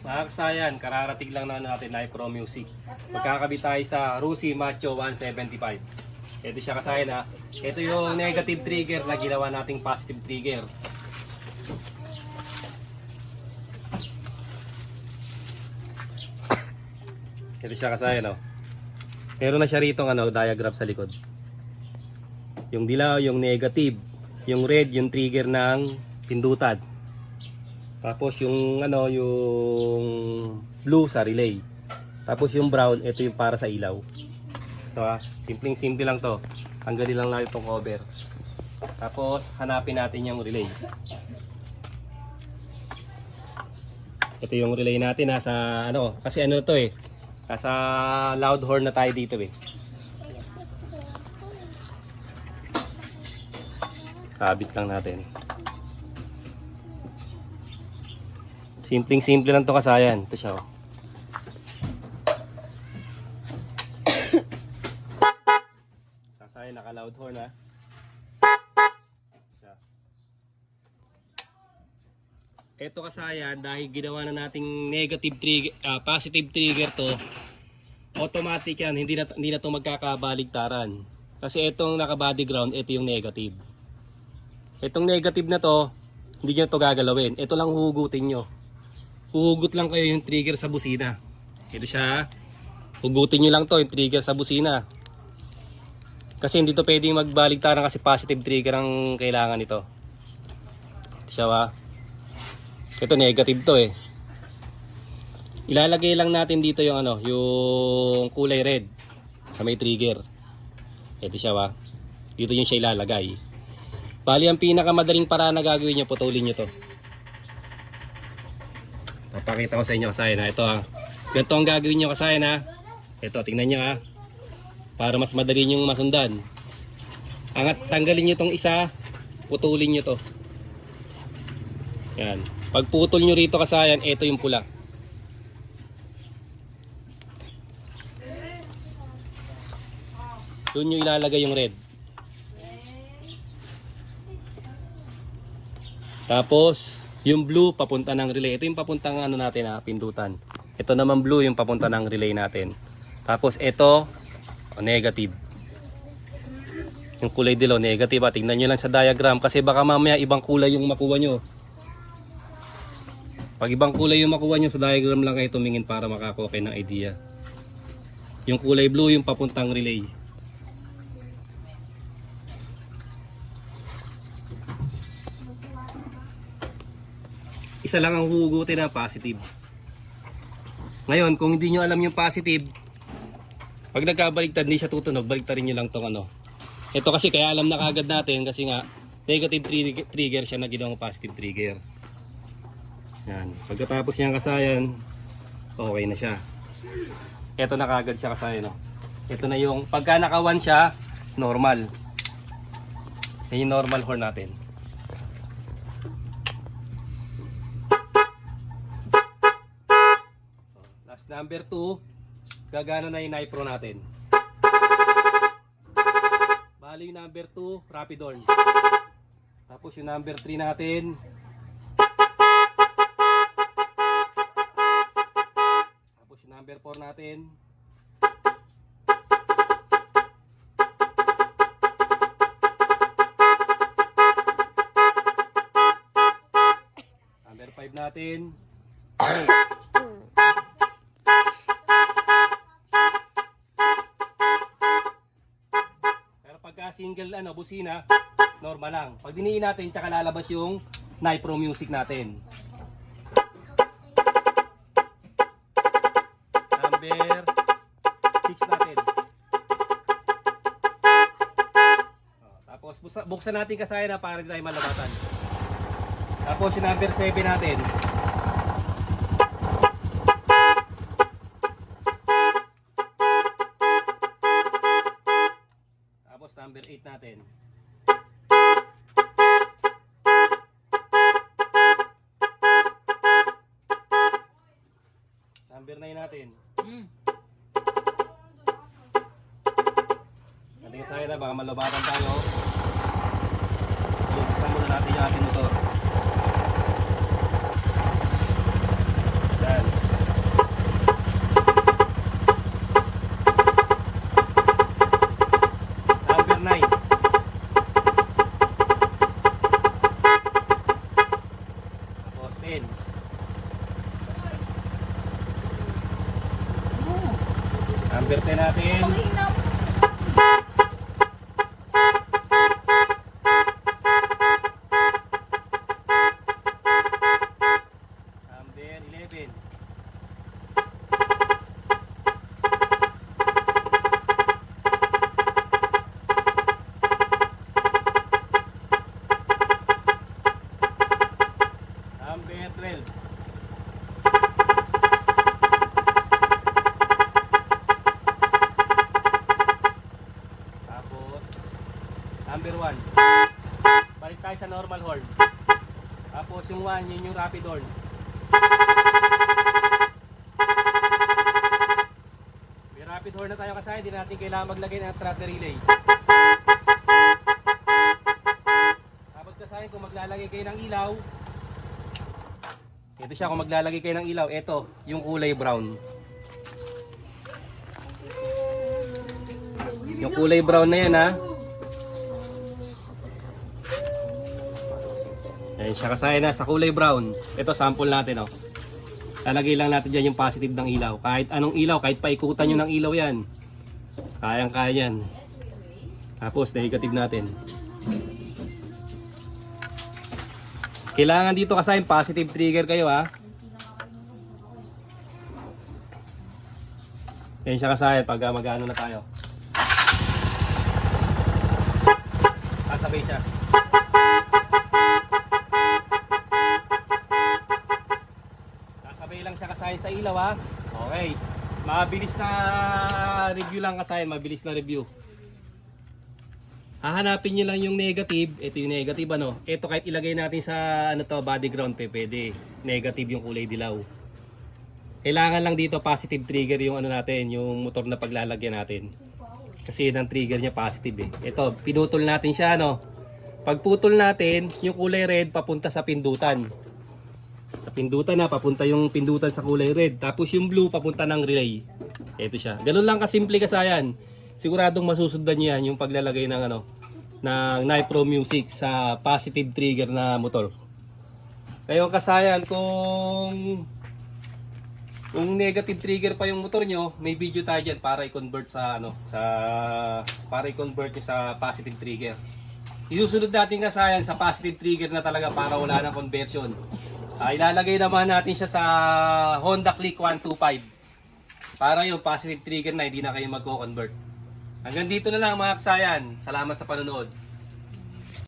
Mga kasayan, kararating lang na natin na Pro Music. Magkakabit tayo sa Rusi Macho 175. Ito siya kasayan ha. Ito yung negative trigger na ginawa nating positive trigger. Ito siya kasayan oh. Meron na siya rito diagram sa likod. Yung dilaw, yung negative. Yung red, yung trigger ng pindutan. Tapos yung yung blue sa relay. Tapos yung brown, ito yung para sa ilaw. Ito ha, simple lang to. Tanggalin lang natin itong cover. Tapos hanapin natin yung relay. Ito yung relay natin nasa kasi to eh. Nasa loud horn na tayo dito eh. Kabit lang natin. Simple lang to kasayan. Ito siya oh. Kasayan naka loud horn ha. Ito kasayan dahil ginawa na nating negative trigger, positive trigger to, automatic yan, hindi na to magkakabaligtaran. Kasi itong naka body ground, ito yung negative. Itong negative na to, hindi nyo to gagalawin. Ito lang hugutin nyo. Huhugot lang kayo yung trigger sa busina. Ito siya. Hugutin nyo lang to yung trigger sa busina. Kasi hindi to pwedeng magbaligtaran kasi positive trigger ang kailangan nito. Ito siya ha. Ito negative to eh. Ilalagay lang natin dito yung yung kulay red sa may trigger. Ito siya ha. Dito yung siya ilalagay. Bali ang pinakamadaling paraan na gagawin nyo, putulin nyo to. Papakita ko sa inyo kasayan ha. Ito ha. Ganito ang gagawin nyo kasayan ha. Ito, tingnan nyo ha. Para mas madali nyo masundan. Angat, tanggalin nyo tong isa. Putulin nyo to. Yan. Pag putol nyo rito kasayan, ito yung pula. Doon nyo ilalagay yung red. Tapos, yung blue papunta ng relay. Ito yung papuntang natin pindutan. Ito naman blue yung papunta ng relay natin. Tapos ito, negative. Yung kulay dilaw, negative. Tingnan nyo lang sa diagram kasi baka mamaya ibang kulay yung makuha nyo. Pag ibang kulay yung makuha nyo, sa diagram lang kayo tumingin para makakuha kayo ng idea. Yung kulay blue yung papuntang relay. Isa lang ang hugutin na positive. Ngayon, kung hindi nyo alam yung positive, pag nagkabaliktad, hindi siya tutunog, baliktarin nyo lang tong Ito kasi kaya alam na kagad natin kasi nga negative trigger siya na ginawang positive trigger. Yan. Pagkatapos niyang kasayan, okay na siya. Ito na kagad siya kasayan. Ito na yung, pagka naka 1 siya, normal. Yan yung normal horn natin. Last number 2, gagana na yung Nipro natin. Bali yung number 2, rapid horn. Tapos yung number 3 natin, number 4 natin. Number 5 natin. Pero pagka single busina, normal lang. Pag diniin natin, tsaka lalabas yung Nipro Music natin. Number 6 natin. Tapos buksan natin kasayan para hindi tayo malabatan. Tapos yung number 7 natin. Tapos number 8 natin. Number 9 natin. Natin kasayan baka malabatan tayo. Buksan muna natin yung ating motor. Yan. Number 10 natin. Number 11. Number 12. Tapos, number 1. Balik tayo sa normal horn. Tapos yung 1, yun yung rapid horn. May rapid horn na tayo kasi hindi natin kailangan maglagay ng throttle relay. Tapos kasi kung maglalagay kayo ng ilaw, ito siya, kung maglalagay kayo ng ilaw, ito, yung kulay brown. Yung kulay brown na yan, ha. Ayan siya, kasaya na sa kulay brown. Ito, sample natin, oh. Lalagay lang natin dyan yung positive ng ilaw. Kahit anong ilaw, kahit paikutan nyo ng ilaw yan. Kayang-kaya yan. Tapos, negative natin. Kailangan dito kasi positive trigger kayo, ha. Yan siya kasaya pag mag-ano na tayo. Kasabay siya. Kasabay lang siya kasaya sa ilaw, ha. Okay. Mabilis na review lang kasaya, mabilis na review. Hahanapin nyo lang yung negative. Ito yung negative, ano. Ito kahit ilagay natin sa ano to, body ground, pwede. Negative yung kulay dilaw. Kailangan lang dito positive trigger yung ano natin, yung motor na paglalagyan natin. Kasi yun ang trigger niya, positive, eh. Ito, pinutol natin siya, ano. Pag putol natin, yung kulay red papunta sa pindutan. Sa pindutan na, papunta yung pindutan sa kulay red. Tapos yung blue papunta ng relay. Ito siya. Ganun lang kasimple kasayan. Siguradong masusundan niya yung paglalagay ng ano, ng Nipro Music sa positive trigger na motor. Ngayon kasayan, kung negative trigger pa yung motor nyo, may video tayo dyan para i-convert sa ano, para i-convert nyo sa positive trigger. Isusunod natin kasayan sa positive trigger na talaga para wala ng conversion. Ilalagay naman natin siya sa Honda Click 125 para yung positive trigger na hindi na kayo magko-convert. Hanggang dito na lang mga kasayan. Salamat sa panonood.